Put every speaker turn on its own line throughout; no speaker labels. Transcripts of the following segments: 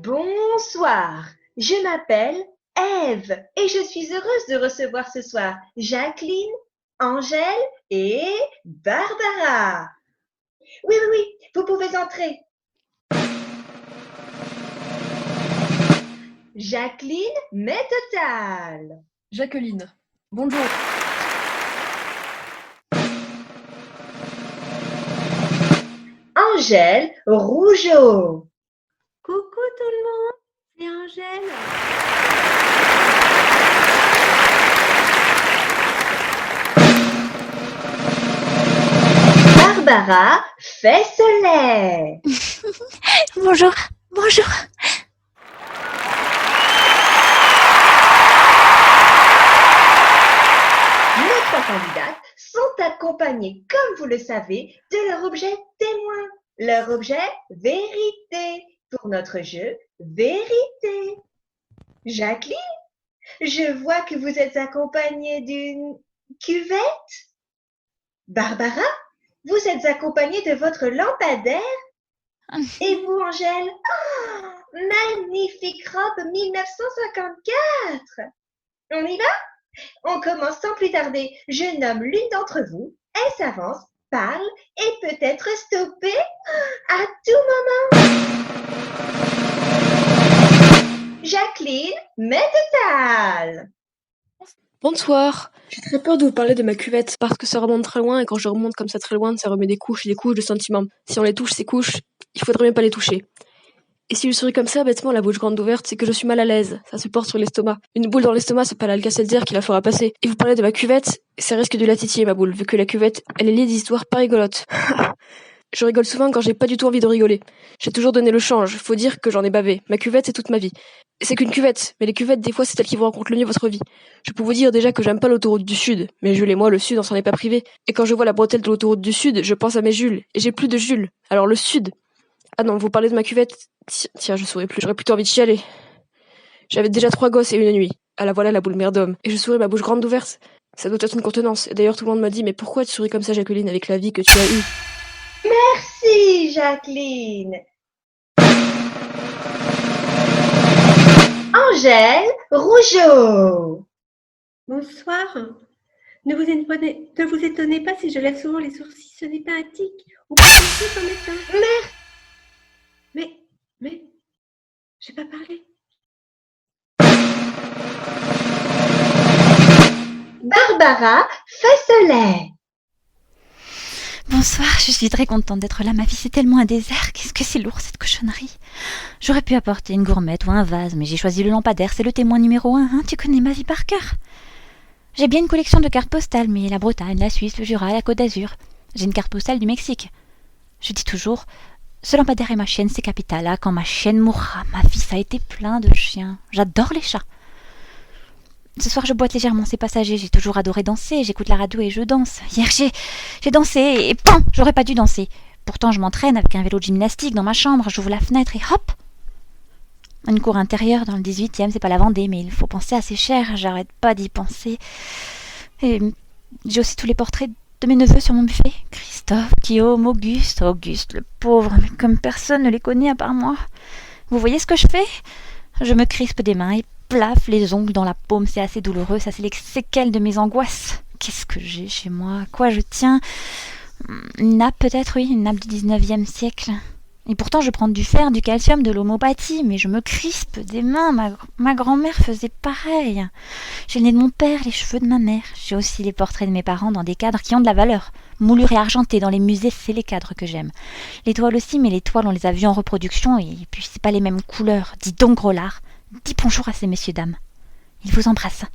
Bonsoir, je m'appelle Ève et je suis heureuse de recevoir ce soir Jacqueline, Angèle et Barbara. Oui, oui, oui, vous pouvez entrer. Jacqueline, mais totale.
Jacqueline. Bonjour.
Angèle Rougeau.
Coucou tout le monde, c'est Angèle.
Barbara Fesselet.
Bonjour, bonjour.
Nos trois candidates sont accompagnées, comme vous le savez, de leur objet témoin, leur objet vérité, pour notre jeu vérité. Jacqueline, je vois que vous êtes accompagnée d'une cuvette. Barbara, vous êtes accompagnée de votre lampadaire. Et vous, Angèle, magnifique robe 1954. On y va? On commence sans plus tarder. Je nomme l'une d'entre vous. Elle s'avance, parle et peut être stoppée à tout moment. Jacqueline Mététal.
Bonsoir. J'ai très peur de vous parler de ma cuvette parce que ça remonte très loin et quand je remonte comme ça très loin, ça remet des couches et des couches de sentiments. Si on les touche, ces couches, il faudrait même pas les toucher. Et si je souris comme ça, bêtement, la bouche grande ouverte, c'est que je suis mal à l'aise. Ça se porte sur l'estomac. Une boule dans l'estomac, c'est pas l'Alka-Seltzer qui la fera passer. Et vous parlez de ma cuvette, ça risque de la titiller, ma boule, vu que la cuvette, elle est liée d'histoires pas rigolotes. Je rigole souvent quand j'ai pas du tout envie de rigoler. J'ai toujours donné le change, faut dire que j'en ai bavé. Ma cuvette, c'est toute ma vie. C'est qu'une cuvette, mais les cuvettes, des fois, c'est celles qui vous racontent le mieux votre vie. Je peux vous dire déjà que j'aime pas l'autoroute du Sud, mais Jules et moi, le Sud, on s'en est pas privé. Et quand je vois la bretelle de l'autoroute du Sud, je pense à mes Jules. Et j'ai plus de Jules. Alors le Sud. Ah non, vous parlez de ma cuvette. Tiens, je souris plus, j'aurais plutôt envie de chialer. J'avais déjà 3 gosses et une nuit. Ah la voilà la boule merdome. Et je souris ma bouche grande ouverte. Ça doit être une contenance. Et d'ailleurs, tout le monde m'a dit, mais pourquoi tu souris comme ça, Jacqueline, avec la vie que tu as eue?
Merci, Jacqueline. Angèle Rougeau.
Bonsoir. Ne vous étonnez pas si je lève souvent les sourcils, ce n'est pas un tic. Ou pas du tout, c'en est un. Mais, j'ai pas parlé.
Barbara Fesselet.
Bonsoir, je suis très contente d'être là. Ma vie, c'est tellement un désert. Qu'est-ce que c'est lourd, cette cochonnerie. J'aurais pu apporter une gourmette ou un vase, mais j'ai choisi le lampadaire. C'est le témoin numéro 1, hein. Tu connais ma vie par cœur. J'ai bien une collection de cartes postales, mais la Bretagne, la Suisse, le Jura, la Côte d'Azur. J'ai une carte postale du Mexique. Je dis toujours, ce lampadaire est ma chienne, c'est capital. Ah, quand ma chienne mourra, ma vie, ça a été plein de chiens. J'adore les chats. Ce soir, je boite légèrement, c'est passager. J'ai toujours adoré danser. J'écoute la radio et je danse. Hier, j'ai dansé et pan, j'aurais pas dû danser. Pourtant, je m'entraîne avec un vélo de gymnastique dans ma chambre. J'ouvre la fenêtre et hop, une cour intérieure dans le 18e. C'est pas la Vendée, mais il faut penser assez cher. J'arrête pas d'y penser. Et j'ai aussi tous les portraits de mes neveux sur mon buffet. Christophe, Guillaume, Auguste. Auguste, le pauvre, mais comme personne ne les connaît à part moi. Vous voyez ce que je fais? Je me crispe des mains et plaf les ongles dans la paume, c'est assez douloureux, ça c'est les séquelles de mes angoisses. Qu'est-ce que j'ai chez moi? À quoi je tiens? Une nappe peut-être, oui, une nappe du 19e siècle. Et pourtant je prends du fer, du calcium, de l'homéopathie, mais je me crispe des mains, ma grand-mère faisait pareil. J'ai le nez de mon père, les cheveux de ma mère. J'ai aussi les portraits de mes parents dans des cadres qui ont de la valeur. Moulures et argentés dans les musées, c'est les cadres que j'aime. Les toiles aussi, mais les toiles on les a vues en reproduction et puis c'est pas les mêmes couleurs. Dis donc Groslard, dis bonjour à ces messieurs dames. Ils vous embrassent.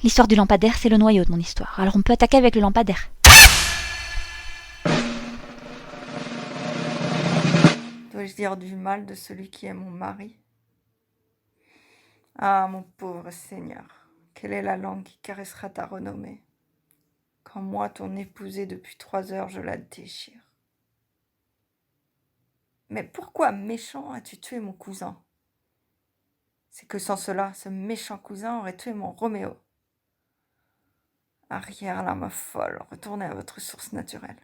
L'histoire du lampadaire, c'est le noyau de mon histoire. Alors on peut attaquer avec le lampadaire.
Dois-je dire du mal de celui qui est mon mari? Ah, mon pauvre Seigneur, quelle est la langue qui caressera ta renommée? Quand moi, ton épousée depuis 3 heures, je la déchire. Mais pourquoi, méchant, as-tu tué mon cousin? C'est que sans cela, ce méchant cousin aurait tué mon Roméo. Arrière, l'âme folle, retournez à votre source naturelle.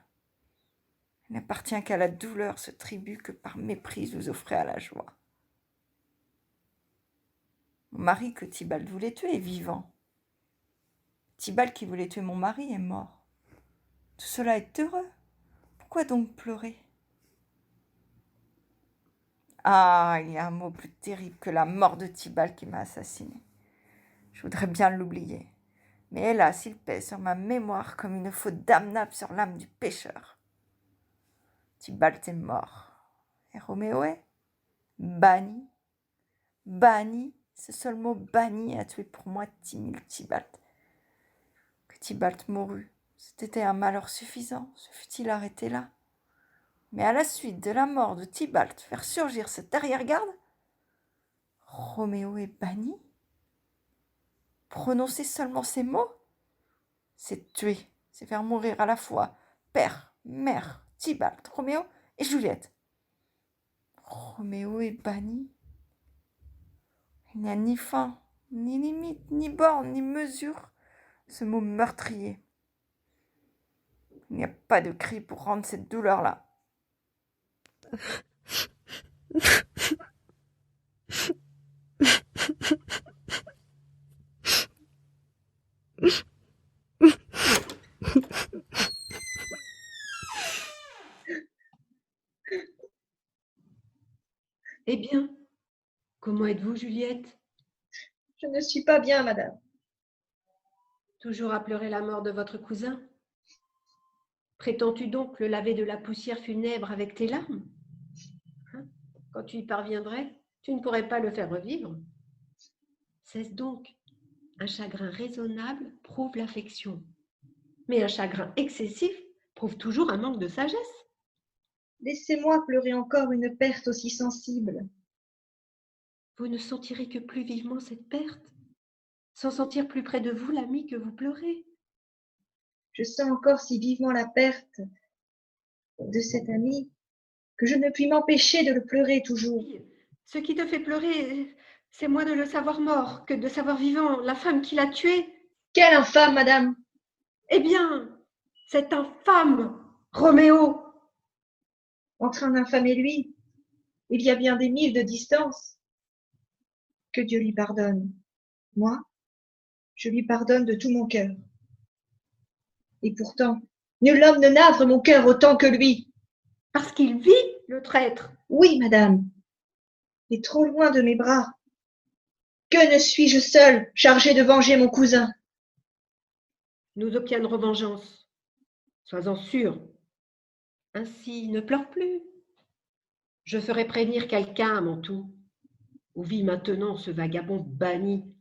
Il n'appartient qu'à la douleur ce tribut que par méprise vous offrez à la joie. Mon mari que Tybalt voulait tuer est vivant. Tybalt qui voulait tuer mon mari est mort. Tout cela est heureux. Pourquoi donc pleurer? Ah, il y a un mot plus terrible que la mort de Tybalt qui m'a assassiné. Je voudrais bien l'oublier. Mais hélas, il pèse sur ma mémoire comme une faute damnable sur l'âme du pécheur. Tybalt est mort. Et Roméo est banni. Banni, ce seul mot banni a tué pour moi timide Tybalt. Que Tybalt mourût, c'était un malheur suffisant, se fût-il arrêté là. Mais à la suite de la mort de Tybalt, faire surgir cette arrière-garde, Roméo est banni? Prononcer seulement ces mots, c'est tuer, c'est faire mourir à la fois père, mère, Tybalt, Roméo et Juliette. Roméo est banni. Il n'y a ni fin, ni limite, ni borne, ni mesure, ce mot meurtrier. Il n'y a pas de cri pour rendre cette douleur-là.
Eh bien, comment êtes-vous, Juliette?
Je ne suis pas bien, madame.
Toujours à pleurer la mort de votre cousin? Prétends-tu donc le laver de la poussière funèbre avec tes larmes? Quand tu y parviendrais, tu ne pourrais pas le faire revivre. Cesse donc. Un chagrin raisonnable prouve l'affection. Mais un chagrin excessif prouve toujours un manque de sagesse.
Laissez-moi pleurer encore une perte aussi sensible.
Vous ne sentirez que plus vivement cette perte, sans sentir plus près de vous l'ami que vous pleurez.
Je sens encore si vivement la perte de cet ami que je ne puis m'empêcher de le pleurer toujours.
Ce qui te fait pleurer, c'est moins de le savoir mort que de savoir vivant la femme qui l'a tué.
Quelle infâme, madame!
Eh bien, cet infâme Roméo!
Entre un infâme et lui, il y a bien des milles de distance. Que Dieu lui pardonne. Moi, je lui pardonne de tout mon cœur. Et pourtant, nul homme ne navre mon cœur autant que lui.
Parce qu'il vit, le traître.
Oui, madame, et trop loin de mes bras. Que ne suis-je seule, chargée de venger mon cousin?
Nous obtiendrons vengeance. Sois-en sûr. Ainsi, ne pleure plus. Je ferai prévenir quelqu'un à mon tour. Où vit maintenant ce vagabond banni?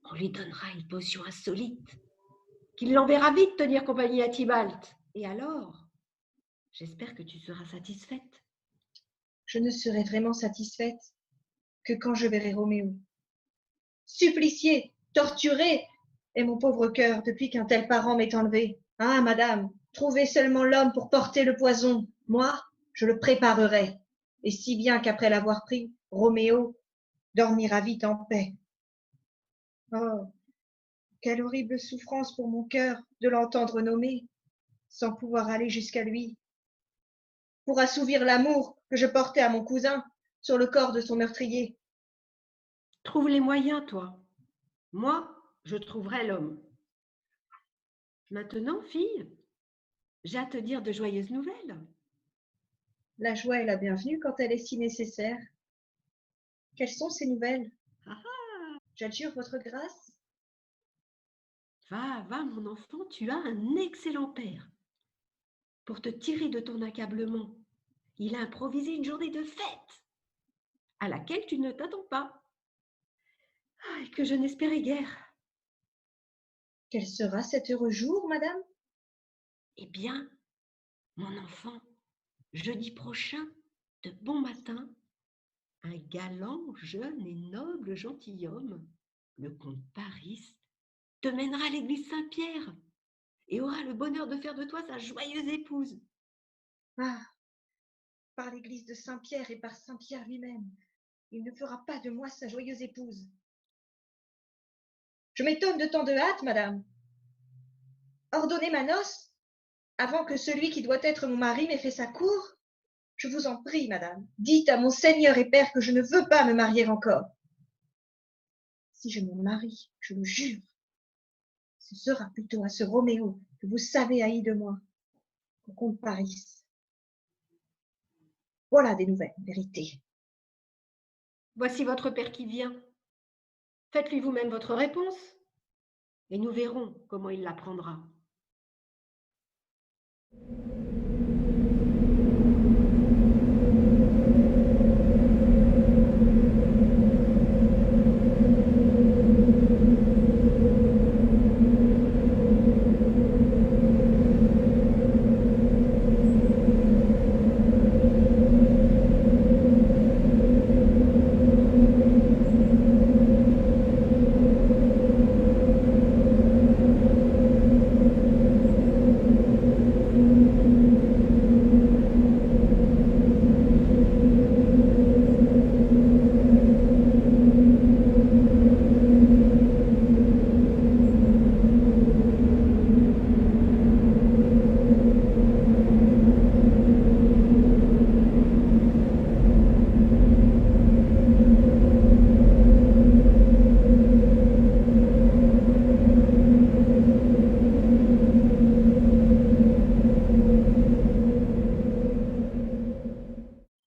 On lui donnera une potion insolite, qu'il l'enverra vite tenir compagnie à Tybalt. Et alors, j'espère que tu seras satisfaite.
Je ne serai vraiment satisfaite que quand je verrai Roméo. Supplicié, torturé est mon pauvre cœur depuis qu'un tel parent m'est enlevé. Ah, madame, trouvez seulement l'homme pour porter le poison. Moi, je le préparerai. Et si bien qu'après l'avoir pris, Roméo dormira vite en paix. Oh, quelle horrible souffrance pour mon cœur de l'entendre nommer, sans pouvoir aller jusqu'à lui, pour assouvir l'amour que je portais à mon cousin sur le corps de son meurtrier.
Trouve les moyens, toi. Moi, je trouverai l'homme. Maintenant, fille, j'ai à te dire de joyeuses nouvelles.
La joie est la bienvenue quand elle est si nécessaire. Quelles sont ces nouvelles? J'adjure votre grâce.
Va, mon enfant, tu as un excellent père. Pour te tirer de ton accablement, il a improvisé une journée de fête à laquelle tu ne t'attends pas. Et que je n'espérais guère.
Quel sera cet heureux jour, madame?
Eh bien, mon enfant, jeudi prochain, de bon matin, un galant, jeune et noble gentilhomme, le comte Paris, te mènera à l'église Saint-Pierre et aura le bonheur de faire de toi sa joyeuse épouse.
Ah, par l'église de Saint-Pierre et par Saint-Pierre lui-même, il ne fera pas de moi sa joyeuse épouse. Je m'étonne de tant de hâte, madame. Ordonnez ma noce avant que celui qui doit être mon mari m'ait fait sa cour. Je vous en prie, madame, dites à mon Seigneur et Père que je ne veux pas me marier encore. Si je me marie, je le jure, ce sera plutôt à ce Roméo que vous savez haï de moi, au comte Paris. Voilà des nouvelles vérités.
Voici votre père qui vient. Faites-lui vous-même votre réponse et nous verrons comment il la prendra.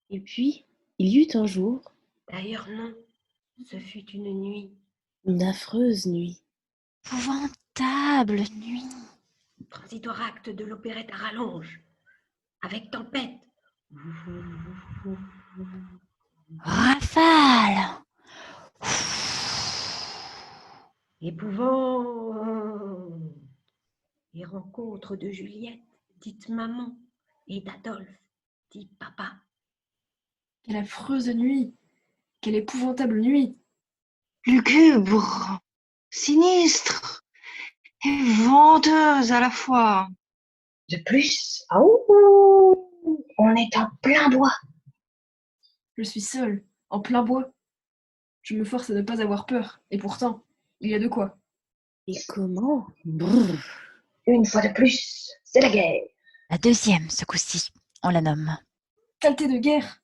Et puis, il y eut un jour
D'ailleurs, non, ce fut une nuit.
une affreuse nuit.
Épouvantable nuit.
Transitoire acte de l'opérette à rallonge, avec tempête.
Rafale.
Épouvant. Et rencontre de Juliette, dite maman, et d'Adolphe, dit papa.
Quelle affreuse nuit! Quelle épouvantable nuit!
Lugubre, sinistre et venteuse à la fois.
De plus, oh, on est en plein bois.
Je suis seule, en plein bois. Je me force à ne pas avoir peur, et pourtant, il y a de quoi.
Et comment? Brrr.
Une fois de plus, c'est la guerre.
La deuxième, ce coup-ci, on la nomme.
Saleté de guerre!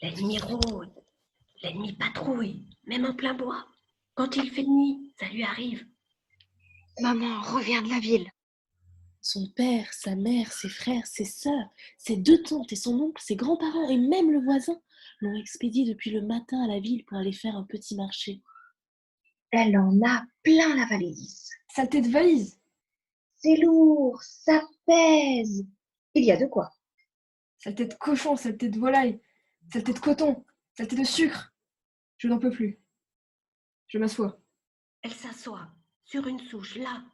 L'ennemi rôde, l'ennemi patrouille, même en plein bois. Quand il fait nuit, ça lui arrive.
Maman revient de la ville.
Son père, sa mère, ses frères, ses sœurs, ses deux tantes et son oncle, ses grands-parents et même le voisin l'ont expédié depuis le matin à la ville pour aller faire un petit marché.
Elle en a plein la valise.
Saleté de valise!
C'est lourd, ça pèse. Il y a de quoi.
Saleté de cochon, saleté de volaille, saleté de coton, saleté de sucre. Je n'en peux plus. Je m'assois.
Elle s'assoit sur une souche là,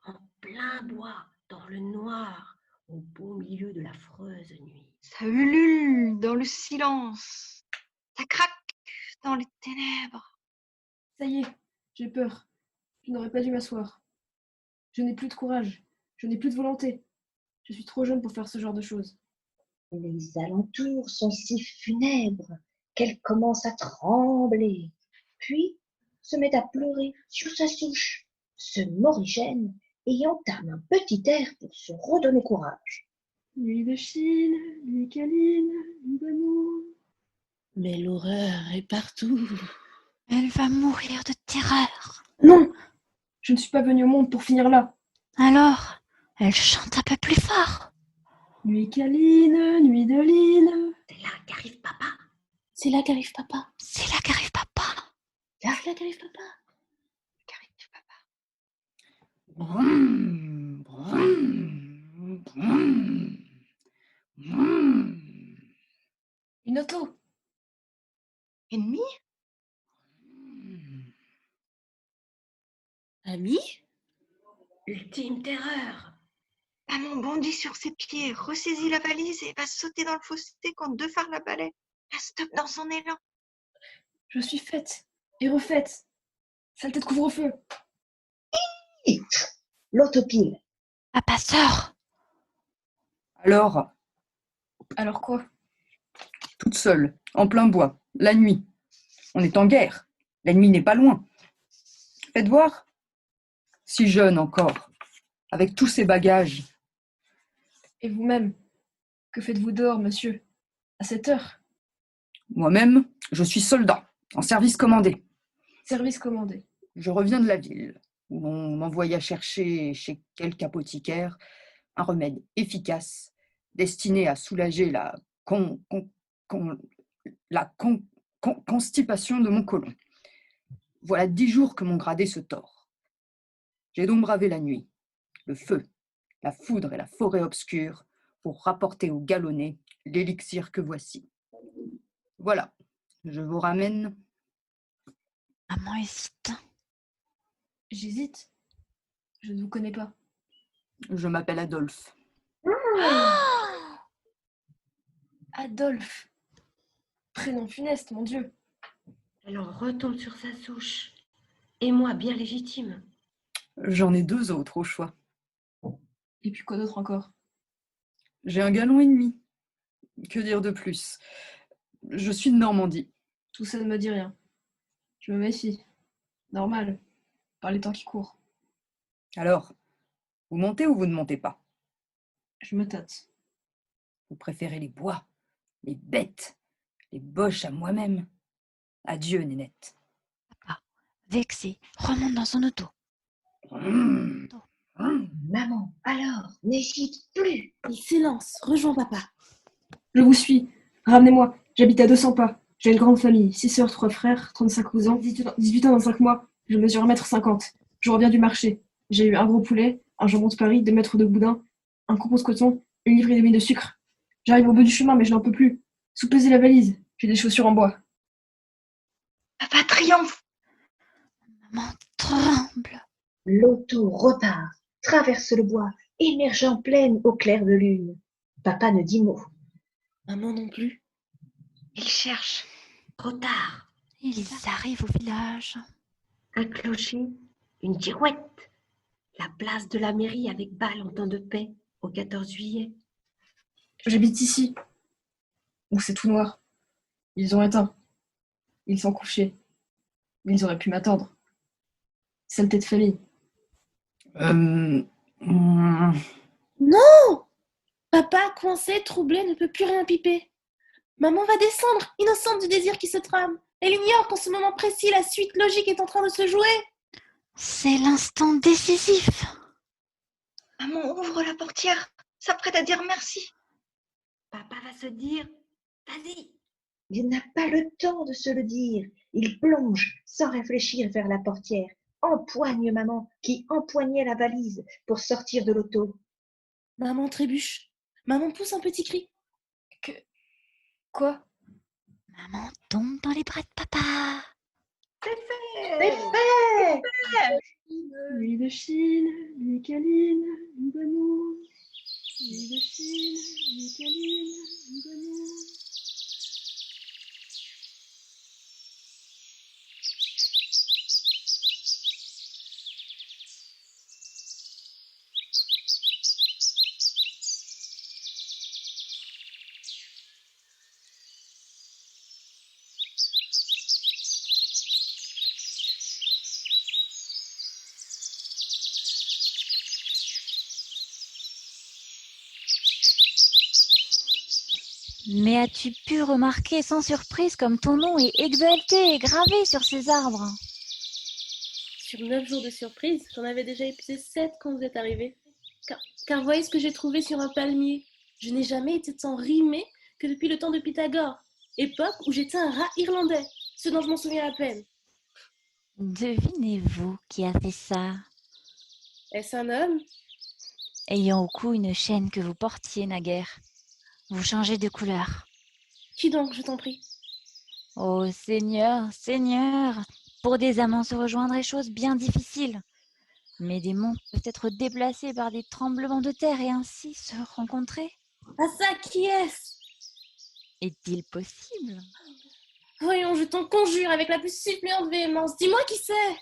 en plein bois, dans le noir, au beau milieu de l'affreuse nuit.
Ça ulule dans le silence. Ça craque dans les ténèbres.
Ça y est, j'ai peur. Je n'aurais pas dû m'asseoir. Je n'ai plus de courage. Je n'ai plus de volonté. Je suis trop jeune pour faire ce genre de choses.
Les alentours sont si funèbres qu'elle commence à trembler, puis se met à pleurer sur sa souche, se morigène et entame un petit air pour se redonner courage.
Nuit de Chine, nuit câline, nuit d'amour.
Mais l'horreur est partout.
Elle va mourir de terreur.
Non! Je ne suis pas venue au monde pour finir là.
Alors, elle chante un peu plus fort.
Nuit câline, nuit de line.
C'est là qu'arrive papa.
C'est là qu'arrive papa.
C'est là qu'arrive papa.
C'est là qu'arrive papa.
Brum, brum, brum, brum.
Une auto.
Ennemi?
Ami?
Ultime terreur.
Maman bondit sur ses pieds, ressaisit la valise et va sauter dans le fossé quand deux phares la balaient. La stoppe dans son élan.
Je suis faite et refaite. Saleté de couvre-feu.
L'autopile.
Papa sort.
Alors,
Alors quoi?
toute seule, en plein bois, la nuit. On est en guerre. L'ennemi n'est pas loin. Faites voir. Si jeune encore, avec tous ces bagages.
Et vous-même? Que faites-vous dehors, monsieur? À cette heure?
Moi-même, je suis soldat, en service commandé.
Service commandé.
Je reviens de la ville, où on m'envoya chercher chez quelque apothicaire un remède efficace destiné à soulager con- constipation de mon côlon. Voilà 10 jours que mon gradé se tord. J'ai donc bravé la nuit, le feu, la foudre et la forêt obscure pour rapporter au galonné l'élixir que voici. Voilà, je vous ramène.
Maman hésite.
J'hésite. Je ne vous connais pas.
Je m'appelle Adolphe.
Adolphe. Prénom funeste, mon Dieu.
Elle en retombe sur sa souche. Et moi, bien légitime.
J'en ai 2 autres au choix.
Et puis quoi d'autre encore?
J'ai un gallon et demi. Que dire de plus? Je suis de Normandie.
Tout ça ne me dit rien. Je me méfie. Normal. Par les temps qui courent.
Alors, vous montez ou vous ne montez pas?
Je me tâte.
Vous préférez les bois, les bêtes, les boches à moi-même? Adieu, Nénette.
Vexé, remonte dans son auto.
Maman, alors, n'hésite plus.
Il s'élance, rejoins papa.
Je vous suis. Ramenez-moi. J'habite à 200 pas. J'ai une grande famille. 6 sœurs, 3 frères, 35 cousins, 18 ans dans 5 mois. Je mesure 1,50 m. Je reviens du marché. J'ai eu un gros poulet, un jambon de Paris, 2 mètres de boudin, un coupon de coton, une livre et demie de sucre. J'arrive au bout du chemin, mais je n'en peux plus. Soupesez la valise. J'ai des chaussures en bois.
Papa triomphe.
Maman tremble.
L'auto repart, traverse le bois, émerge en plaine au clair de lune. Papa ne dit mot.
Maman non plus.
Il cherche.
Trop tard.
Ils arrivent au village.
Un clocher, une girouette. La place de la mairie avec bal en temps de paix au 14 juillet.
J'habite ici. Où c'est tout noir. Ils ont éteint. Ils sont couchés. Mais ils auraient pu m'attendre. Saleté de famille.
Non! Papa, coincé, troublé, ne peut plus rien piper. Maman va descendre, innocente du désir qui se trame. Elle ignore qu'en ce moment précis, la suite logique est en train de se jouer.
C'est l'instant décisif.
Maman ouvre la portière, s'apprête à dire merci.
Papa va se dire, vas-y.
Il n'a pas le temps de se le dire. Il plonge sans réfléchir vers la portière, empoigne maman qui empoignait la valise pour sortir de l'auto.
Maman trébuche. Maman pousse un petit cri.
Quoi?
Maman tombe dans les bras de papa.
C'est fait!
Nuit de Chine, nuit câline, nuit d'amour. Nuit de Chine, nuit câline, nuit d'amour.
Mais as-tu pu remarquer sans surprise comme ton nom est exalté et gravé sur ces arbres?
Sur 9 jours de surprise, j'en avais déjà épuisé 7 quand vous êtes arrivés. Car voyez ce que j'ai trouvé sur un palmier. Je n'ai jamais été tant rimée que depuis le temps de Pythagore, époque où j'étais un rat irlandais, ce dont je m'en souviens à peine.
Devinez-vous qui a fait ça?
Est-ce un homme?
Ayant au cou une chaîne que vous portiez naguère. Vous changez de couleur.
Qui donc, je t'en prie?
Oh Seigneur, Seigneur, pour des amants se rejoindre est chose bien difficile. Mais des monts peuvent être déplacés par des tremblements de terre et ainsi se rencontrer.
Ah ça, qui est-ce?
Est-il possible?
Voyons, je t'en conjure avec la plus suppléante véhémence. Dis-moi qui c'est?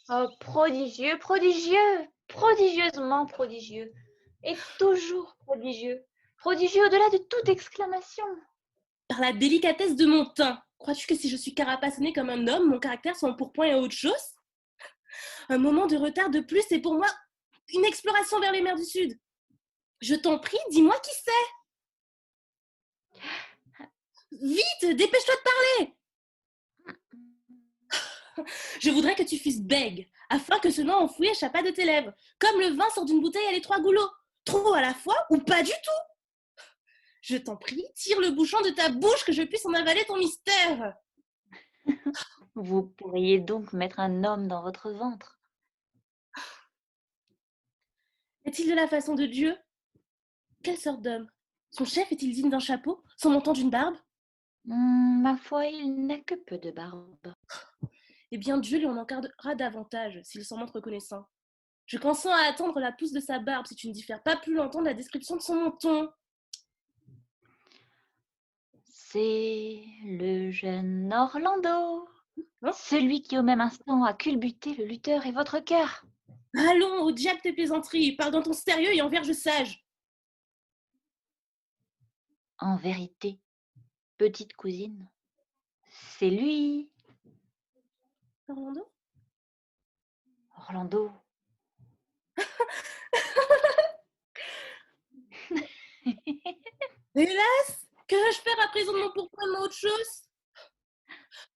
Oh, prodigieux, prodigieux, prodigieusement prodigieux, et toujours prodigieux, prodigieux au-delà de toute exclamation.
Par la délicatesse de mon teint. Crois-tu que si je suis carapassonnée comme un homme, mon caractère soit en pourpoint et autre chose? Un moment de retard de plus est pour moi une exploration vers les mers du Sud. Je t'en prie, dis-moi qui c'est. Vite, dépêche-toi de parler. Je voudrais que tu fusses bègue, afin que ce nom enfoui échappa de tes lèvres, comme le vin sort d'une bouteille à l'étroit goulot, trop à la fois ou pas du tout. Je t'en prie, tire le bouchon de ta bouche que je puisse en avaler ton mystère.
Vous pourriez donc mettre un homme dans votre ventre.
Est-il de la façon de Dieu? Quelle sorte d'homme? Son chef est-il digne d'un chapeau, son montant d'une barbe?
Ma foi, il n'a que peu de barbe.
Eh bien, Dieu lui en encardera davantage s'il s'en montre reconnaissant. Je consens à attendre la pousse de sa barbe si tu ne diffères pas plus longtemps de la description de son menton.
C'est le jeune Orlando,
Hein?
celui qui au même instant a culbuté le lutteur et votre cœur.
Allons, au diable tes plaisanteries, parle dans ton sérieux et en verge sage.
En vérité, petite cousine, c'est lui,
Orlando?
Orlando.
Hélas, que vais-je faire à présent de mon pourpoint de ma autre chose?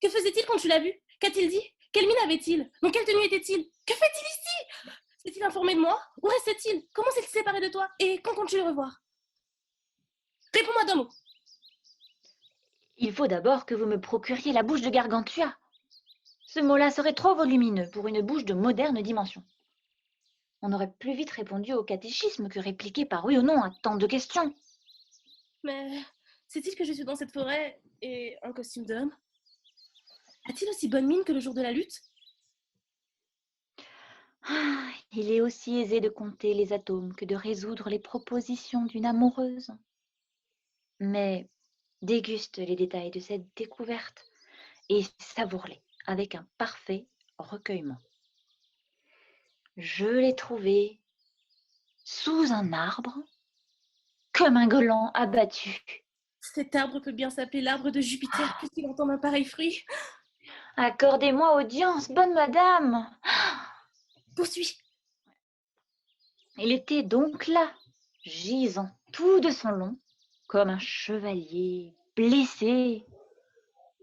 Que faisait-il quand tu l'as vu? Qu'a-t-il dit? Quelle mine avait-il? Dans quelle tenue était-il? Que fait-il ici? S'est-il informé de moi? Où restait-il? Comment s'est-il séparé de toi? Et quand comptes-tu le revoir? Réponds-moi d'un mot.
Il faut d'abord que vous me procuriez la bouche de Gargantua. Ce mot-là serait trop volumineux pour une bouche de moderne dimension. On aurait plus vite répondu au catéchisme que répliqué par oui ou non à tant de questions.
Mais sait-il que je suis dans cette forêt et en costume d'homme? A-t-il aussi bonne mine que le jour de la lutte?
Ah, il est aussi aisé de compter les atomes que de résoudre les propositions d'une amoureuse. Mais déguste les détails de cette découverte et savoure-les avec un parfait recueillement. Je l'ai trouvé sous un arbre, comme un gland abattu.
Cet arbre peut bien s'appeler l'arbre de Jupiter puisqu'il entend un pareil fruit.
Accordez-moi audience, bonne madame.
Poursuis.
Il était donc là, gisant tout de son long, comme un chevalier blessé.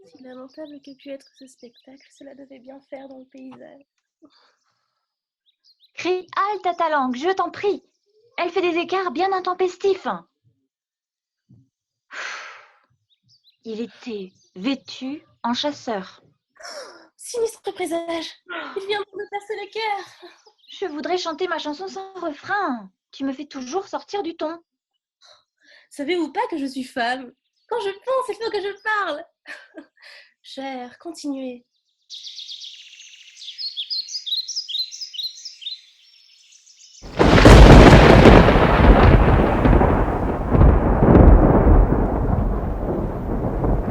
Si lamentable que pût être ce spectacle, cela devait bien faire dans le paysage.
Crie halte à ta langue, je t'en prie. Elle fait des écarts bien intempestifs. Il était vêtu en chasseur.
Sinistre présage. Il vient de me passer le cœur.
Je voudrais chanter ma chanson sans refrain. Tu me fais toujours sortir du ton.
Savez-vous pas que je suis femme? Quand je pense, il faut que je parle. Cher, continuez.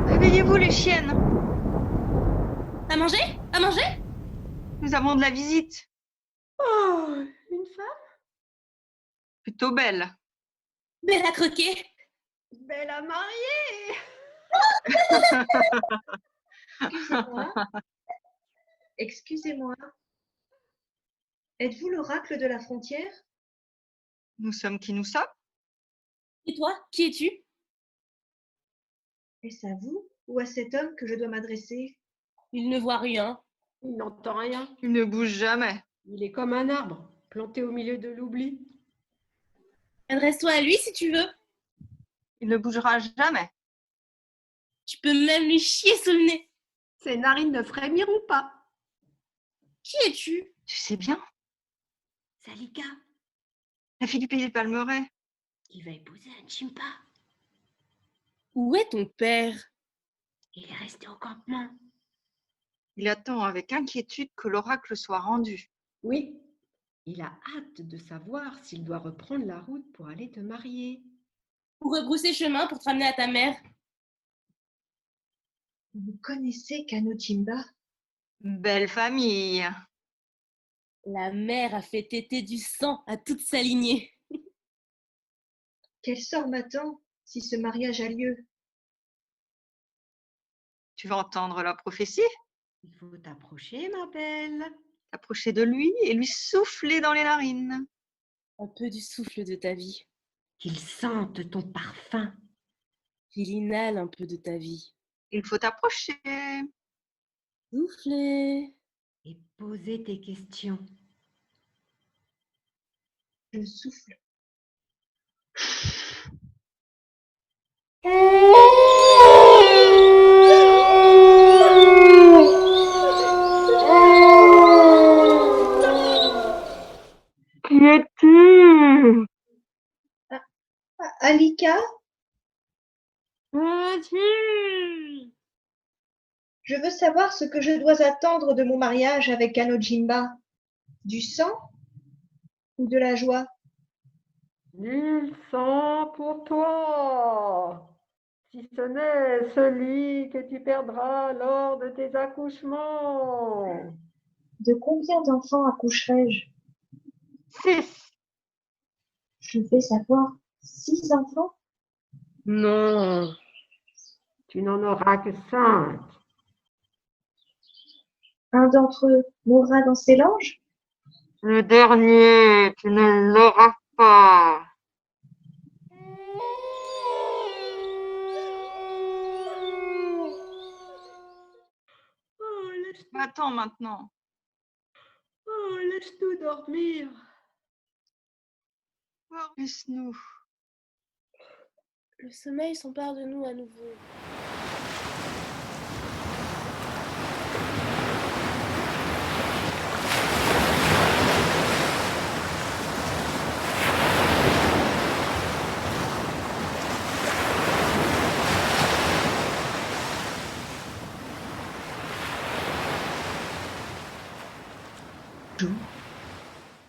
Réveillez-vous, les chiennes.
À manger? À manger?
Nous avons de la visite.
Oh, une femme?
Plutôt belle.
Belle à croquer.
Belle à marier.
Excusez-moi. Excusez-moi. Êtes-vous l'oracle de la frontière?
Nous sommes qui nous sommes.
Et toi, qui es-tu?
Est-ce à vous ou à cet homme que je dois m'adresser?
Il ne voit rien.
Il n'entend rien.
Il ne bouge jamais.
Il est comme un arbre, planté au milieu de l'oubli.
Adresse-toi à lui si tu veux.
Il ne bougera jamais.
Tu peux même lui chier sous le nez.
Ses narines ne frémiront pas.
Qui es-tu?
Tu sais bien,
Salika,
la fille du pays des Palmeraies.
qui va épouser un chimpa.
Où est ton père?
Il est resté au campement.
Il attend avec inquiétude que l'oracle soit rendu.
Oui, il a hâte de savoir s'il doit reprendre la route pour aller te marier.
Pour rebrousser chemin pour te ramener à ta mère.
Vous connaissez Kanotimba?
Belle famille.
La mère a fait téter du sang à toute sa lignée.
Quel sort m'attend si ce mariage a lieu?
Tu vas entendre la prophétie,
Il faut t'approcher, ma belle.
t'approcher de lui et lui souffler dans les narines.
Un peu du souffle de ta vie.
Qu'il sente ton parfum.
Qu'il inhale un peu de ta vie.
Il faut t'approcher.
Soufflez.
et poser tes questions.
Je souffle.
Qui es-tu?
Alika,
Qui es-tu?
je veux savoir ce que je dois attendre de mon mariage avec Kanojimba. Du sang ou de la joie?
Nul sang pour toi, si ce n'est celui que tu perdras lors de tes accouchements.
De combien d'enfants accoucherai-je?
6.
Je vais avoir 6 enfants?
Non, tu n'en auras que 5.
Un d'entre eux mourra dans ses langes?
Le dernier, tu ne l'auras pas. Oh,
Va-t'en maintenant.
laisse-nous dormir.
Laisse-nous.
Le sommeil s'empare de nous à nouveau.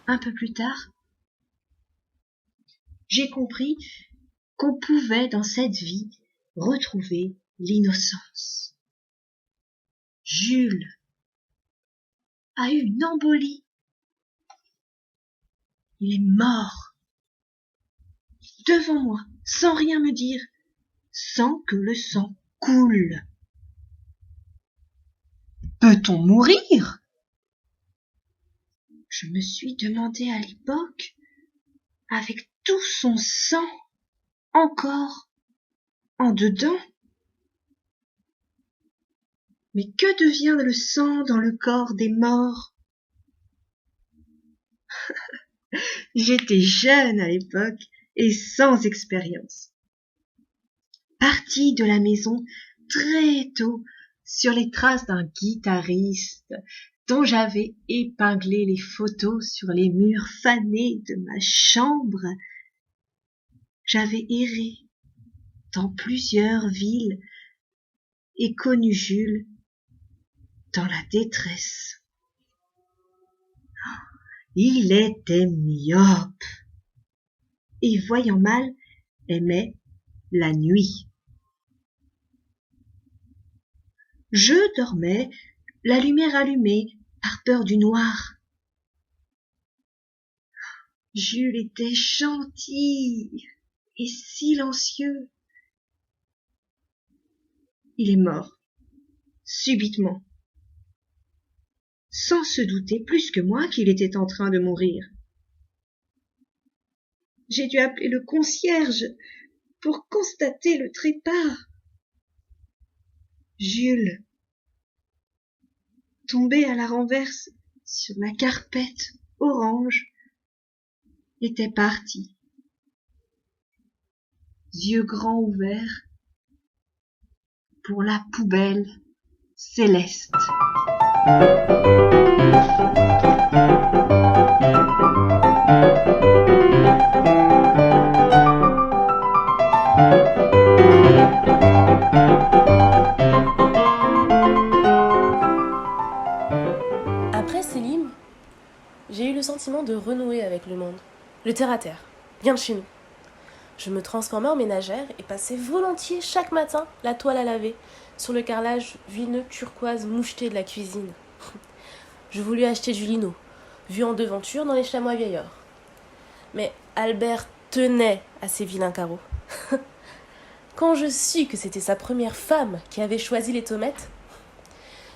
Un peu plus tard, j'ai compris qu'on pouvait dans cette vie retrouver l'innocence. Jules a eu une embolie. Il est mort devant moi, sans rien me dire, sans que le sang coule. Peut-on mourir? Je me suis demandé à l'époque, avec tout son sang encore en dedans. Mais que devient le sang dans le corps des morts? J'étais jeune à l'époque et sans expérience. Partie de la maison très tôt sur les traces d'un guitariste dont j'avais épinglé les photos sur les murs fanés de ma chambre. J'avais erré dans plusieurs villes et connu Jules dans la détresse. Il était myope et voyant mal, aimait la nuit. Je dormais, la lumière allumée, par peur du noir. Jules était gentil et silencieux. Il est mort, subitement, sans se douter plus que moi qu'il était en train de mourir. J'ai dû appeler le concierge pour constater le trépas. Jules, tombé à la renverse sur la carpette orange, était parti, yeux grands ouverts, pour la poubelle céleste.
Après Selim, j'ai eu le sentiment de renouer avec le monde, le terre-à-terre, bien de chez nous. Je me transformais en ménagère et passais volontiers chaque matin la toile à laver sur le carrelage vineux turquoise moucheté de la cuisine. Je voulus acheter du lino, vu en devanture dans les chamois vieillards. Mais Albert tenait à ces vilains carreaux. Quand je sus que c'était sa première femme qui avait choisi les tomates,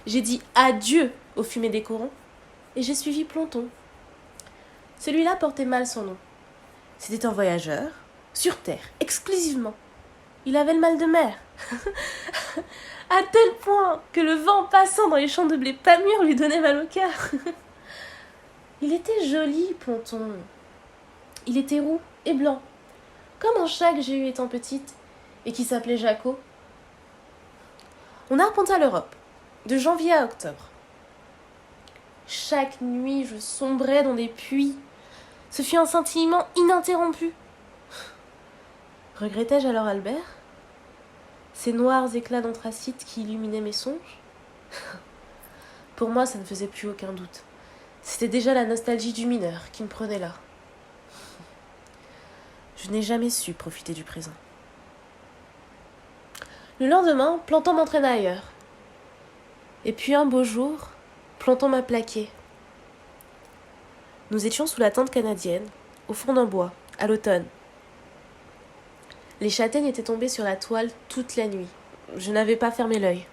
j'ai dit adieu aux fumées des corons et j'ai suivi Planton. Celui-là portait mal son nom. C'était un voyageur, sur terre, exclusivement. Il avait le mal de mer. à tel point que le vent passant dans les champs de blé pas mûrs lui donnait mal au cœur. Il était joli, Ponton. Il était roux et blanc, comme un chat que j'ai eu étant petite et qui s'appelait Jaco. On arpenta l'Europe, de janvier à octobre. Chaque nuit, je sombrais dans des puits. Ce fut un scintillement ininterrompu. Regrettais-je alors Albert? Ces noirs éclats d'anthracite qui illuminaient mes songes? Pour moi, ça ne faisait plus aucun doute. C'était déjà la nostalgie du mineur qui me prenait là. Je n'ai jamais su profiter du présent. Le lendemain, Planton m'entraîna ailleurs. Et puis un beau jour, Planton m'a plaqué. Nous étions sous la tente canadienne, au fond d'un bois, à l'automne. Les châtaignes étaient tombées sur la toile toute la nuit. Je n'avais pas fermé l'œil.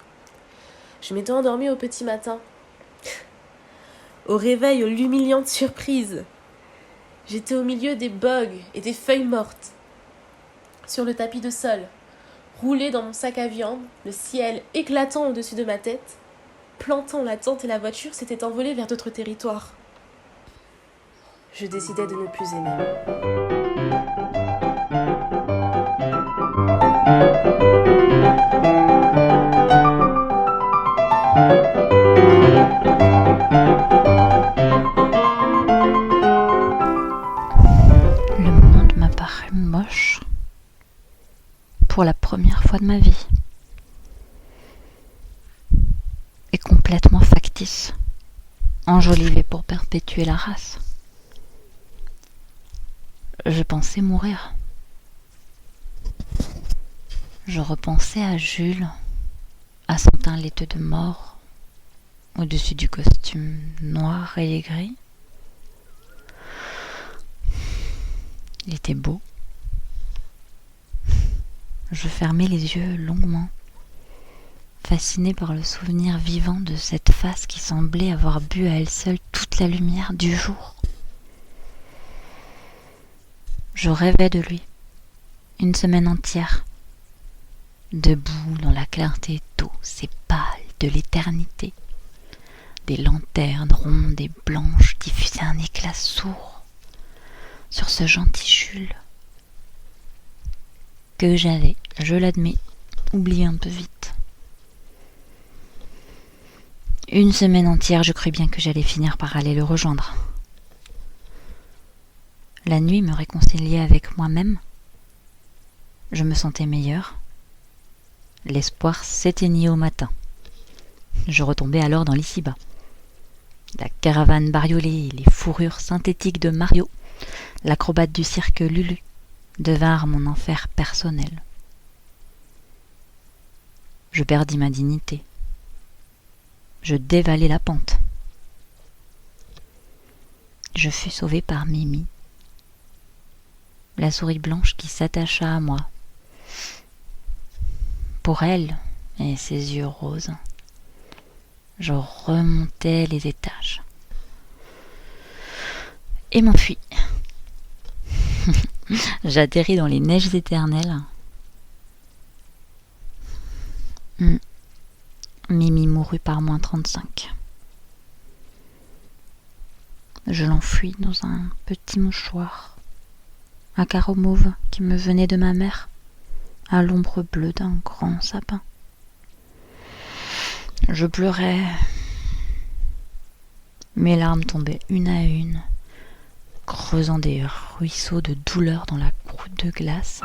Je m'étais endormie au petit matin. Au réveil, aux l'humiliante surprise. J'étais au milieu des bogues et des feuilles mortes. Sur le tapis de sol, roulé dans mon sac à viande, le ciel éclatant au-dessus de ma tête, Planton, la tente et la voiture s'étaient envolés vers d'autres territoires. Je décidai de ne plus aimer.
Le monde m'a paru moche pour la première fois de ma vie et complètement factice, enjolivé pour perpétuer la race. Je pensais mourir. Je repensais à Jules, à son teint laiteux de mort, au-dessus du costume noir et gris. Il était beau. Je fermais les yeux longuement, fascinée par le souvenir vivant de cette face qui semblait avoir bu à elle seule toute la lumière du jour. Je rêvais de lui, une semaine entière, debout dans la clarté douce et pâle de l'éternité. Des lanternes rondes et blanches diffusaient un éclat sourd sur ce gentil Jules que j'avais, je l'admets, oublié un peu vite. Une semaine entière, je crus bien que j'allais finir par aller le rejoindre. La nuit me réconciliait avec moi-même. Je me sentais meilleure. L'espoir s'éteignait au matin. Je retombais alors dans l'ici-bas. La caravane bariolée, les fourrures synthétiques de Mario, l'acrobate du cirque Lulu, devinrent mon enfer personnel. Je perdis ma dignité. Je dévalai la pente. Je fus sauvée par Mimi, la souris blanche qui s'attacha à moi. Pour elle et ses yeux roses, je remontais les étages et m'enfuis. J'atterris dans les neiges éternelles. Mimi mourut par -35. Je l'enfuis dans un petit mouchoir, un carreau mauve qui me venait de ma mère, à l'ombre bleue d'un grand sapin. Je pleurais. Mes larmes tombaient une à une, creusant des ruisseaux de douleur dans la croûte de glace.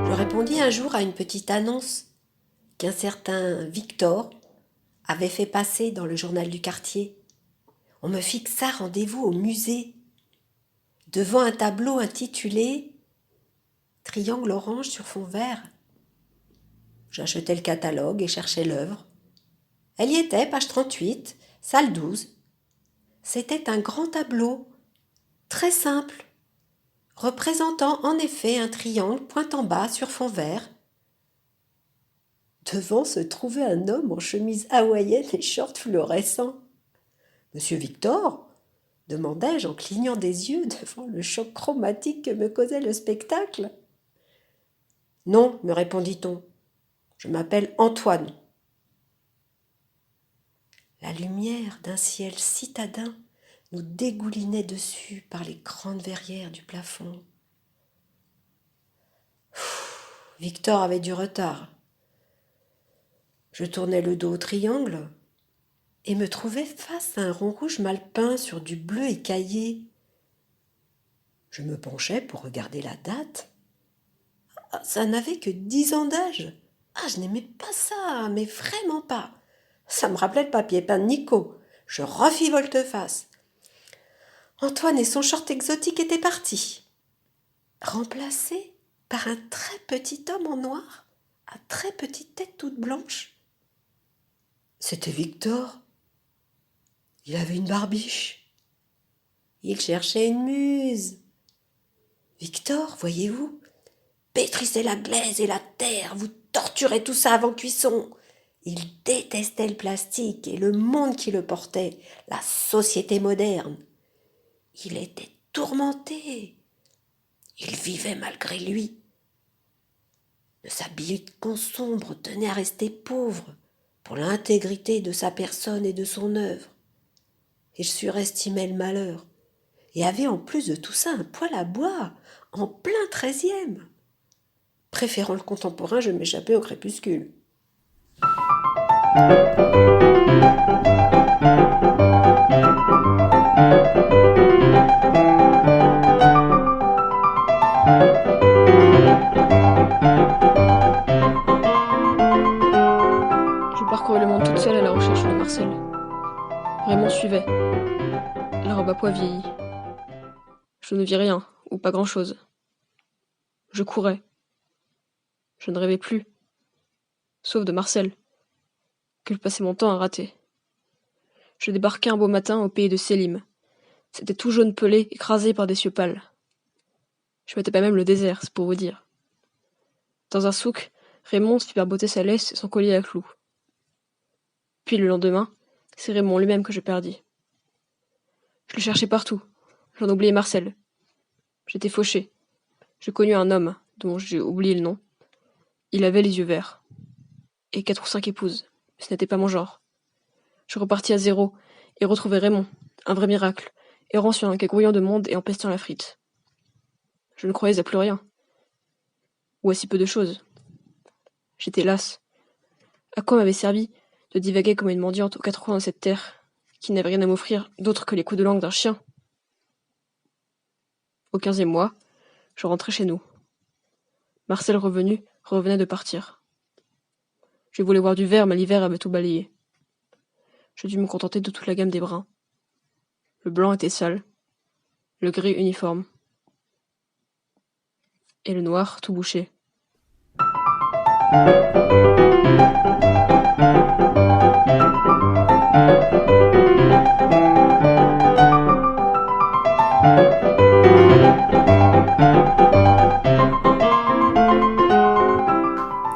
Je répondis un jour à une petite annonce qu'un certain Victor avait fait passer dans le journal du quartier. On me fixa rendez-vous au musée, devant un tableau intitulé « Triangle orange sur fond vert ». J'achetai le catalogue et cherchai l'œuvre. Elle y était, page 38, salle 12. C'était un grand tableau, très simple, représentant en effet un triangle pointant bas sur fond vert. Devant se trouvait un homme en chemise hawaïenne et short fluorescent. « Monsieur Victor ?» demandai-je en clignant des yeux devant le choc chromatique que me causait le spectacle. « Non, me répondit-on. Je m'appelle Antoine. » La lumière d'un ciel citadin nous dégoulinait dessus par les grandes verrières du plafond. Victor avait du retard. Je tournais le dos au triangle et me trouvais face à un rond rouge mal peint sur du bleu écaillé. Je me penchais pour regarder la date. Ah, ça n'avait que 10 ans d'âge. Ah, je n'aimais pas ça, mais vraiment pas. Ça me rappelait le papier peint de Nico. Je refis volte-face. Antoine et son short exotique étaient partis, remplacés par un très petit homme en noir, à très petite tête toute blanche. C'était Victor. Il avait une barbiche. Il cherchait une muse. Victor, voyez-vous, pétrissait la glaise et la terre, vous torturez tout ça avant cuisson. Il détestait le plastique et le monde qui le portait, la société moderne. Il était tourmenté. Il vivait malgré lui. Ne s'habillait qu'en sombre, tenait à rester pauvre pour l'intégrité de sa personne et de son œuvre. Et je surestimais le malheur. Et avait en plus de tout ça un poêle à bois, en plein 13e. Préférant le contemporain, je m'échappais au crépuscule.
Je parcourais le monde toute seule à la recherche de Marcel. Raymond suivait. La robe à pois vieillie. Je ne vis rien, ou pas grand-chose. Je courais. Je ne rêvais plus. Sauf de Marcel, que je passais mon temps à rater. Je débarquai un beau matin au pays de Sélim. C'était tout jaune pelé, écrasé par des cieux pâles. Je mettais pas même le désert, c'est pour vous dire. Dans un souk, Raymond se fit faire botter sa laisse et son collier à clous. Puis le lendemain, c'est Raymond lui-même que je perdis. Je le cherchais partout. J'en oubliais Marcel. J'étais fauché. Je connus un homme, dont j'ai oublié le nom. Il avait les yeux verts. Et 4 ou 5 épouses. Ce n'était pas mon genre. Je repartis à zéro et retrouvai Raymond, un vrai miracle, errant sur un quai grouillant de monde et empestant la frite. Je ne croyais à plus rien. Ou à si peu de choses. J'étais lasse. À quoi m'avait servi de divaguer comme une mendiante aux 4 coins de cette terre, qui n'avait rien à m'offrir d'autre que les coups de langue d'un chien? Au 15e mois, je rentrais chez nous. Marcel revenu revenait de partir. Je voulais voir du vert, mais l'hiver avait tout balayé. Je dus me contenter de toute la gamme des bruns. Le blanc était sale, le gris uniforme, et le noir tout bouché.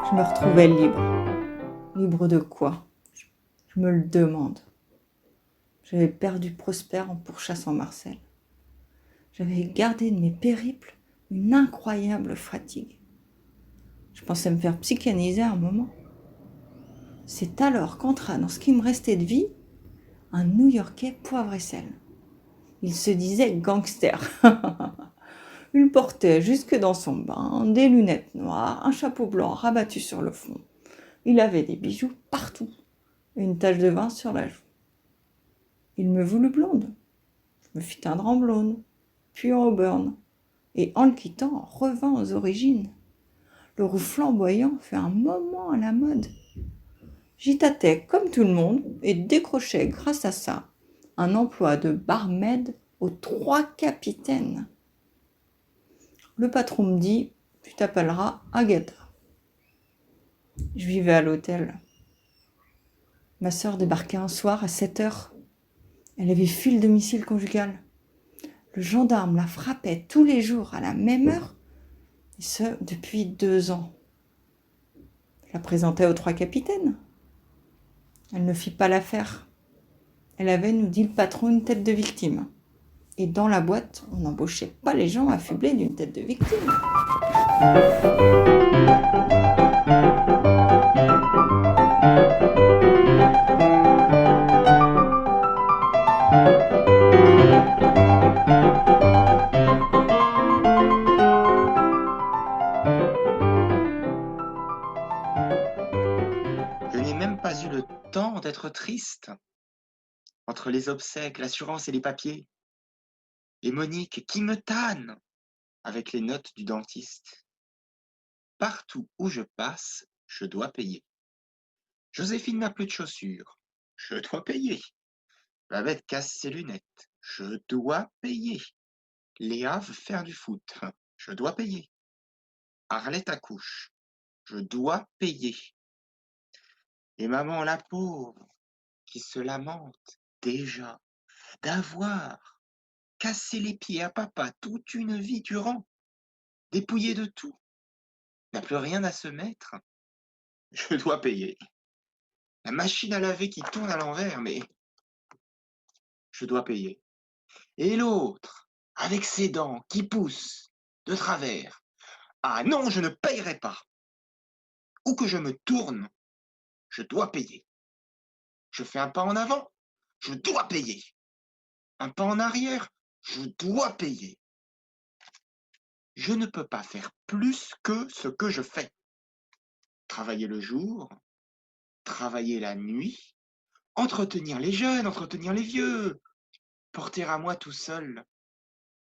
Je me retrouvais libre. Libre de quoi? Je me le demande. J'avais perdu Prosper en pourchassant Marcel. J'avais gardé de mes périples une incroyable fatigue. Je pensais me faire psychanalyser à un moment. C'est alors qu'entra dans ce qui me restait de vie un New-Yorkais poivre et sel. Il se disait gangster. Il portait jusque dans son bain des lunettes noires, un chapeau blanc rabattu sur le front. Il avait des bijoux partout et une tache de vin sur la joue. Il me voulut blonde. Je me fis teindre en blonde, puis en auburn, et en le quittant, revint aux origines. Le roux flamboyant fait un moment à la mode. J'y tâtais comme tout le monde et décrochais grâce à ça un emploi de barmaid aux 3 capitaines. Le patron me dit « Tu t'appelleras Agatha ». Je vivais à l'hôtel. Ma sœur débarquait un soir à 7h. Elle avait fui le domicile conjugal. Le gendarme la frappait tous les jours à la même heure, et ce, depuis 2 ans. la présentai aux 3 capitaines. Elle ne fit pas l'affaire. Elle avait, nous dit le patron, une tête de victime. Et dans la boîte, on n'embauchait pas les gens affublés d'une tête de victime.
Je n'ai même pas eu le temps d'être triste. Entre les obsèques, l'assurance et les papiers. Et Monique qui me tanne avec les notes du dentiste. Partout où je passe, je dois payer. Joséphine n'a plus de chaussures. Je dois payer. Babette casse ses lunettes. Je dois payer. Léa veut faire du foot. Je dois payer. Arlette accouche. Je dois payer. Et maman la pauvre, qui se lamente déjà d'avoir cassé les pieds à papa toute une vie durant, dépouillée de tout, n'a plus rien à se mettre. Je dois payer. La machine à laver qui tourne à l'envers, mais je dois payer. Et l'autre, avec ses dents qui poussent de travers. Ah non, je ne payerai pas. Où que je me tourne, je dois payer. Je fais un pas en avant, je dois payer. Un pas en arrière, je dois payer. Je ne peux pas faire plus que ce que je fais. Travailler le jour, travailler la nuit, entretenir les jeunes, entretenir les vieux, porter à moi tout seul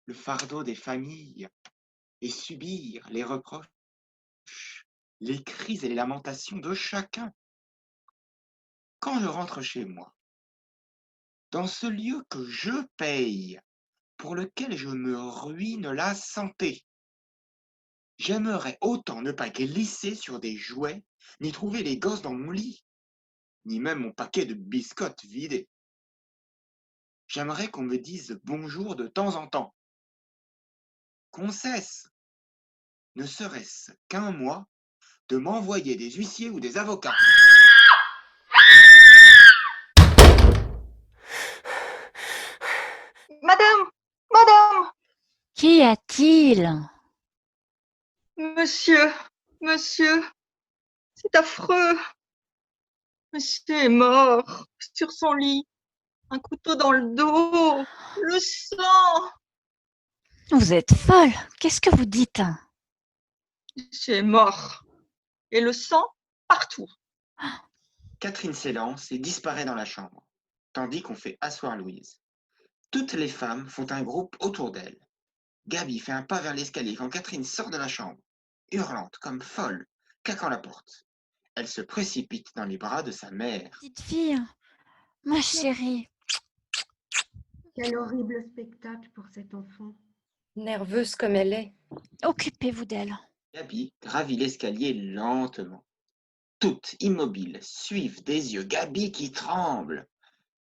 le fardeau des familles et subir les reproches, les cris et les lamentations de chacun. Quand je rentre chez moi, dans ce lieu que je paye, pour lequel je me ruine la santé, j'aimerais autant ne pas glisser sur des jouets, ni trouver les gosses dans mon lit, ni même mon paquet de biscottes vidé. J'aimerais qu'on me dise bonjour de temps en temps, qu'on cesse, ne serait-ce qu'un mois, de m'envoyer des huissiers ou des avocats.
Madame, madame,
Qu'y a-t-il?
monsieur, c'est affreux. Monsieur est mort sur son lit, un couteau dans le dos, le sang.
Vous êtes folle. Qu'est-ce que vous dites?
Monsieur est mort. Et le sang partout.
Catherine s'élance et disparaît dans la chambre, tandis qu'on fait asseoir Louise. Toutes les femmes font un groupe autour d'elle. Gabi fait un pas vers l'escalier quand Catherine sort de la chambre, hurlante comme folle, claquant la porte. Elle se précipite dans les bras de sa mère.
Petite fille, ma chérie.
Quel horrible spectacle pour cet enfant.
Nerveuse comme elle est.
Occupez-vous d'elle.
Gabi gravit l'escalier lentement. Toutes immobiles suivent des yeux Gabi qui tremble.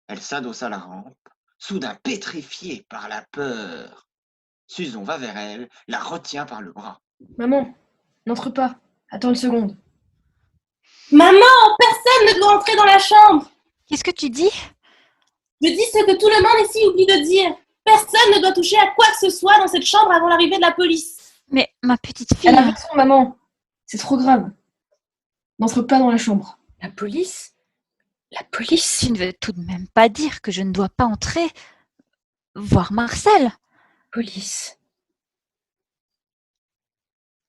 Elle s'adosse à la rampe, soudain pétrifiée par la peur. Susan va vers elle, la retient par le bras.
Maman, n'entre pas. Attends une seconde.
Maman, personne ne doit entrer dans la chambre.
Qu'est-ce que tu dis?
Je dis ce que tout le monde ici oublie de dire. Personne ne doit toucher à quoi que ce soit dans cette chambre avant l'arrivée de la police.
Mais ma petite fille...
Elle a raison, maman. C'est trop grave. N'entre pas dans la chambre.
La police? La police?
Tu ne veux tout de même pas dire que je ne dois pas entrer voir Marcel?
Police.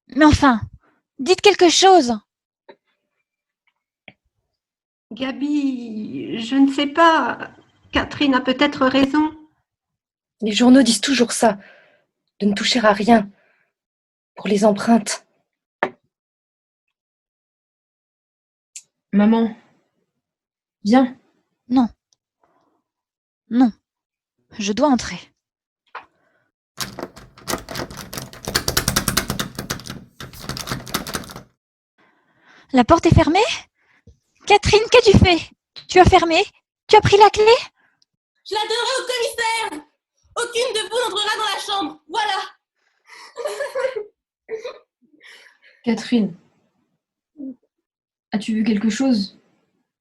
Mais enfin, dites quelque chose.
Gabi, je ne sais pas. Catherine a peut-être raison.
Les journaux disent toujours ça, de ne toucher à rien. Pour les empreintes.
Maman, viens.
Non. Non. Je dois entrer. La porte est fermée? Catherine, qu'as-tu fait? Tu as fermé? Tu as pris la clé?
Je la donnerai au commissaire. Aucune de vous n'entrera dans la chambre. Voilà.
Catherine. As-tu vu quelque chose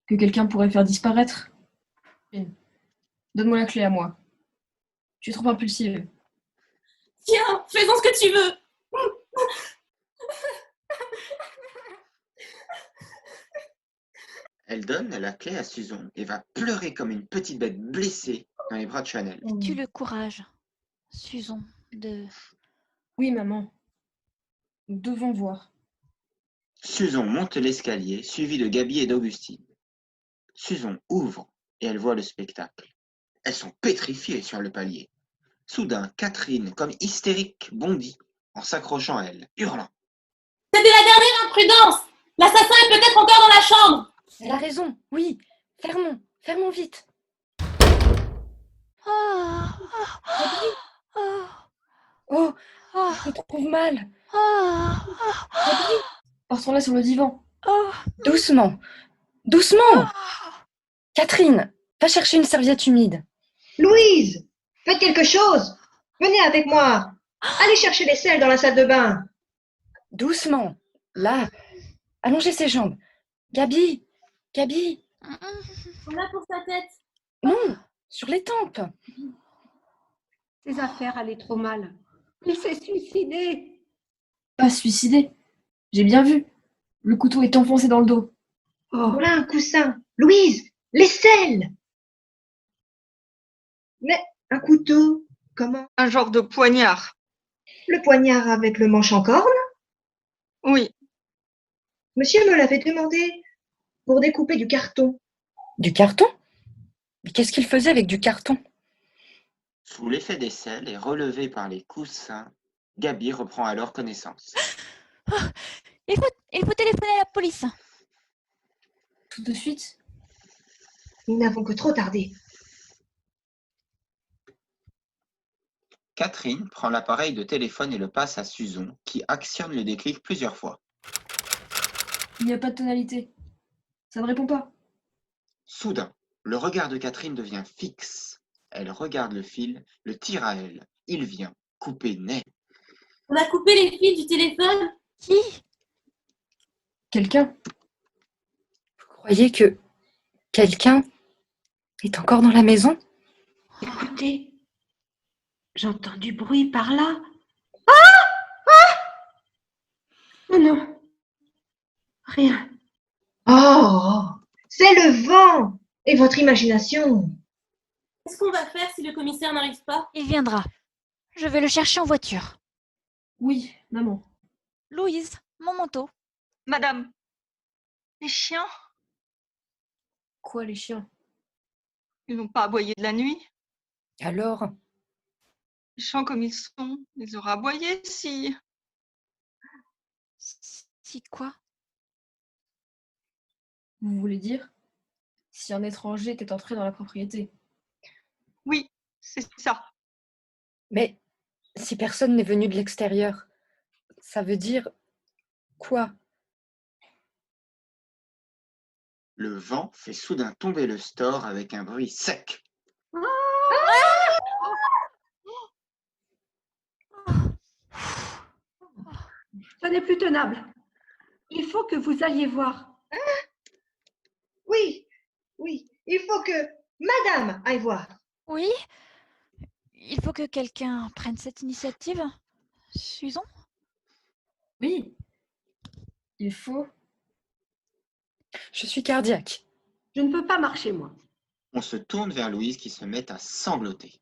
que quelqu'un pourrait faire disparaître? Donne-moi la clé à moi. Tu es trop impulsive.
Tiens, faisons ce que tu veux.
Elle donne la clé à Susan et va pleurer comme une petite bête blessée dans les bras de Chanel.
As-tu le courage, Susan, de...
Oui, maman. Nous devons voir.
Susan monte l'escalier, suivie de Gaby et d'Augustine. Susan ouvre et elle voit le spectacle. Elles sont pétrifiées sur le palier. Soudain, Catherine, comme hystérique, bondit en s'accrochant à elle, hurlant.
C'était la dernière imprudence. L'assassin est peut-être encore dans la chambre.
Elle a raison, oui. Fermons vite.
Oh,
Oh, je me trouve mal.
Portons-la sur le divan.
Doucement. Catherine, va chercher une serviette humide.
Louise, faites quelque chose. Venez avec moi. Allez chercher les selles dans la salle de bain.
Doucement. Là. Allongez ses jambes. Gaby.
On a pour sa tête.
Non, sur les tempes.
Ses affaires allaient trop mal. Il s'est suicidé.
Pas suicidé. J'ai bien vu. Le couteau est enfoncé dans le dos.
Oh,
Voilà un coussin. Louise, les selles. Mais un couteau, comment?
Un genre de poignard.
Le poignard avec le manche en corne?
Oui,
Monsieur me l'avait demandé pour découper du carton.
Du carton? Mais qu'est-ce qu'il faisait avec du carton?
Sous l'effet des selles et relevée par les coussins, Gaby reprend alors connaissance.
il faut téléphoner à la police.
Tout de suite.
Nous n'avons que trop tardé.
Catherine prend l'appareil de téléphone et le passe à Susan, qui actionne le déclic plusieurs fois.
Il n'y a pas de tonalité. Ça ne répond pas.
Soudain, le regard de Catherine devient fixe. Elle regarde le fil, le tire à elle. Il vient couper net.
On a coupé les fils du téléphone.
Qui?
Quelqu'un.
Vous croyez que quelqu'un est encore dans la maison?
écoutez, j'entends du bruit par là. Oh non, rien.
Oh, c'est le vent et votre imagination.
Qu'est-ce qu'on va faire si le commissaire n'arrive pas?
Il viendra. Je vais le chercher en voiture.
Oui, maman.
Louise, mon manteau.
madame. Les chiens,
Quoi, les chiens?
ils n'ont pas aboyé de la nuit.
Alors,
Méchants comme ils sont, ils auraient aboyé si...
Si quoi?
Vous voulez dire si un étranger était entré dans la propriété?
Oui, c'est ça.
mais si personne n'est venu de l'extérieur, ça veut dire quoi?
Le vent fait soudain tomber le store avec un bruit sec.
Ça n'est plus tenable. Il faut que vous alliez voir.
Oui, il faut que madame aille voir.
Oui? Il faut que quelqu'un prenne cette initiative. Susan?
Oui. Il faut.
Je suis cardiaque.
Je ne peux pas marcher, moi.
On se tourne vers Louise qui se met à sangloter.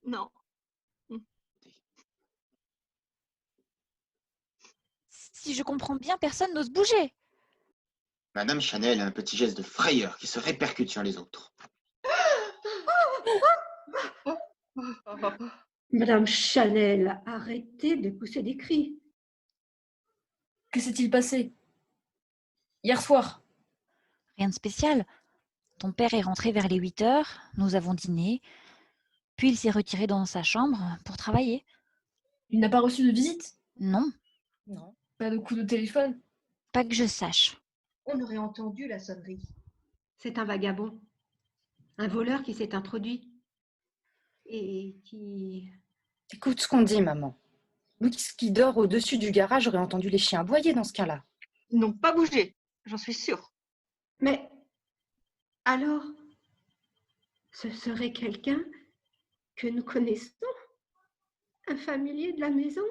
Non.
Si je comprends bien, personne n'ose bouger.
Madame Chanel a un petit geste de frayeur qui se répercute sur les autres.
Madame Chanel, arrêtez de pousser des cris.
Que s'est-il passé? Hier soir.
Rien de spécial. Ton père est rentré vers les 8 heures, nous avons dîné, puis il s'est retiré dans sa chambre pour travailler.
Il n'a pas reçu de visite?
Non,
Pas de coup de téléphone?
pas que je sache.
On aurait entendu la sonnerie.
C'est un vagabond. Un voleur qui s'est introduit. Et qui...
Écoute ce qu'on dit, maman. Louise qui dort au-dessus du garage aurait entendu les chiens aboyer dans ce cas-là.
Ils n'ont pas bougé, j'en suis sûre.
Mais alors, ce serait quelqu'un que nous connaissons? Un familier de la maison?